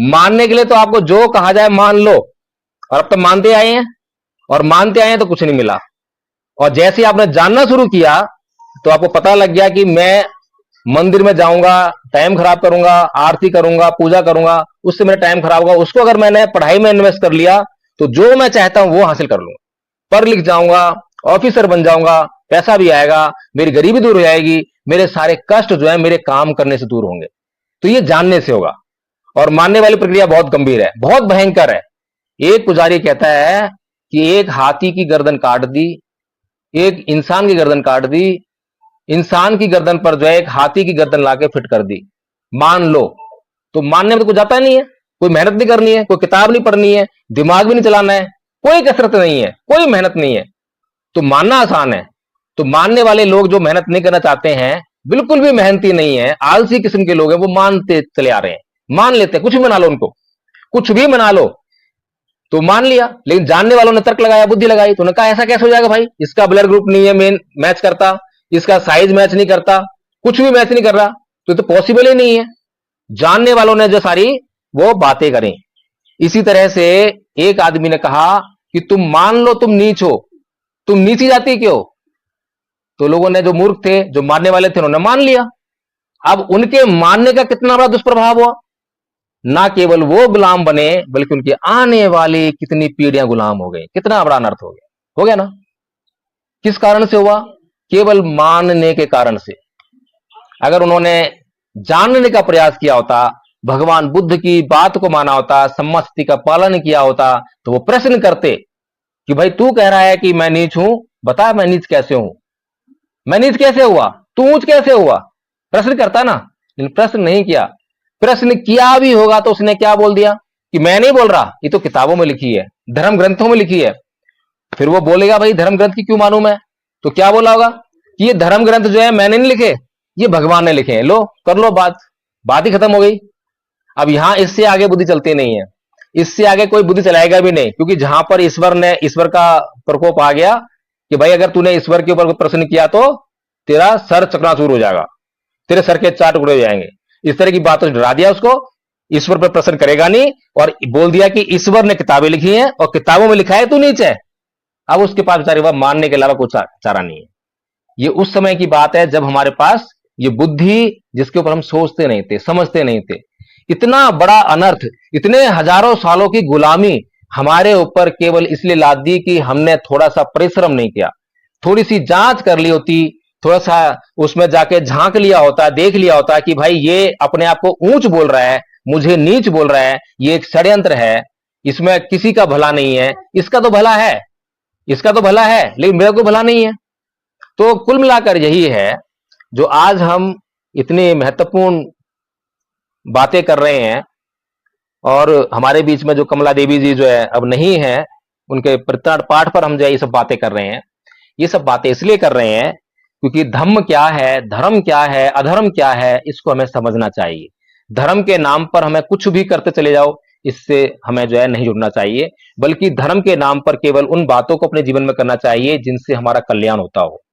मानने के लिए तो आपको जो कहा जाए मान लो, और अब तो मानते आए हैं, और मानते आए हैं तो कुछ नहीं मिला। और जैसे ही आपने जानना शुरू किया तो आपको पता लग गया कि मैं मंदिर में जाऊंगा, टाइम खराब करूंगा, आरती करूंगा, पूजा करूंगा, उससे मेरा टाइम खराब होगा। उसको अगर मैंने पढ़ाई में इन्वेस्ट कर लिया तो जो मैं चाहता हूं वो हासिल कर लूंगा, पढ़ लिख जाऊंगा, ऑफिसर बन जाऊंगा, पैसा भी आएगा, मेरी गरीबी दूर हो जाएगी, मेरे सारे कष्ट जो है मेरे काम करने से दूर होंगे। तो ये जानने से होगा। और मानने वाली प्रक्रिया बहुत गंभीर है, बहुत भयंकर है। एक पुजारी कहता है कि एक हाथी की गर्दन काट दी, एक इंसान की गर्दन काट दी, इंसान की गर्दन पर जो है एक हाथी की गर्दन लाके फिट कर दी, मान लो। तो मानने में तो कुछ जाता नहीं है, कोई मेहनत नहीं करनी है, कोई किताब नहीं पढ़नी है, दिमाग भी नहीं चलाना है, कोई कसरत नहीं है, कोई मेहनत नहीं है, तो मानना आसान है। तो मानने वाले लोग जो मेहनत नहीं करना चाहते हैं, बिल्कुल भी मेहनती नहीं है, आलसी किस्म के लोग हैं, वो मानते चले आ रहे हैं, मान लेते हैं, कुछ भी मना लो उनको, कुछ भी मना लो तो मान लिया। लेकिन जानने वालों ने तर्क लगाया, बुद्धि लगाई, तो उन्होंने कहा ऐसा कैसे हो जाएगा भाई, इसका ब्लड ग्रुप नहीं है मेन मैच करता, इसका साइज मैच नहीं करता, कुछ भी मैच नहीं कर रहा, तो पॉसिबल ही नहीं है। जानने वालों ने जो सारी वो बातें करें। इसी तरह से एक आदमी ने कहा कि तुम मान लो तुम नीच हो, तुम नीची जाति के हो। तो लोगों ने, जो मूर्ख थे, जो मानने वाले थे, उन्होंने मान लिया। अब उनके मानने का कितना बड़ा दुष्प्रभाव हुआ, ना केवल वो गुलाम बने बल्कि उनके आने वाली कितनी पीढ़ियां गुलाम हो गई, कितना बड़ा अनर्थ हो गया ना। किस कारण से हुआ, केवल मानने के कारण से। अगर उन्होंने जानने का प्रयास किया होता, भगवान बुद्ध की बात को माना होता, सम्मति का पालन किया होता, तो वो प्रश्न करते कि भाई तू कह रहा है कि मैं नीच हूं, बता मैं नीच कैसे हूं, मैं नीच कैसे हुआ, तू ऊंच कैसे हुआ, प्रश्न करता ना। लेकिन प्रश्न नहीं किया। प्रश्न किया भी होगा तो उसने क्या बोल दिया कि मैं नहीं बोल रहा, ये तो किताबों में लिखी है, धर्म ग्रंथों में लिखी है। फिर वो बोलेगा भाई धर्म ग्रंथ की क्यों मानूं मैं, तो क्या बोला होगा कि ये धर्म ग्रंथ जो है मैंने नहीं लिखे, ये भगवान ने लिखे हैं, लो कर लो बात, बात ही खत्म हो गई। अब यहां इससे आगे बुद्धि चलती नहीं है, इससे आगे कोई बुद्धि चलाएगा भी नहीं, क्योंकि जहां पर ईश्वर का प्रकोप आ गया कि भाई अगर तूने ईश्वर के ऊपर प्रश्न किया तो तेरा सर चकनाचूर हो जाएगा, तेरे सर के 4 टुकड़े हो जाएंगे, इस तरह की बातों से डरा दिया उसको। ईश्वर पर प्रश्न करेगा नहीं, और बोल दिया कि ईश्वर ने किताबें लिखी हैं और किताबों में लिखा है तू नीच है। अब उसके पास बेचारे वह मानने के अलावा कुछ चारा नहीं है। ये उस समय की बात है जब हमारे पास ये बुद्धि, जिसके ऊपर हम सोचते नहीं थे, समझते नहीं थे। इतना बड़ा अनर्थ, इतने हजारों सालों की गुलामी हमारे ऊपर केवल इसलिए लाद दी कि हमने थोड़ा सा परिश्रम नहीं किया, थोड़ी सी जांच कर ली होती, थोड़ा सा उसमें जाके झांक लिया होता, देख लिया होता कि भाई ये अपने आप को ऊंच बोल रहा है, मुझे नीच बोल रहा है, ये एक षड्यंत्र है, इसमें किसी का भला नहीं है, इसका तो भला है, इसका तो भला है लेकिन मेरा कोई भला नहीं है। तो कुल मिलाकर यही है जो आज हम इतनी महत्वपूर्ण बातें कर रहे हैं। और हमारे बीच में जो कमला देवी जी जो है अब नहीं है, उनके परित्राण पाठ पर हम जो है ये सब बातें कर रहे हैं। ये सब बातें इसलिए कर रहे हैं क्योंकि धम्म क्या है, धर्म क्या है, अधर्म क्या है, इसको हमें समझना चाहिए। धर्म के नाम पर हमें कुछ भी करते चले जाओ, इससे हमें जो है नहीं जुड़ना चाहिए, बल्कि धर्म के नाम पर केवल उन बातों को अपने जीवन में करना चाहिए जिनसे हमारा कल्याण होता हो।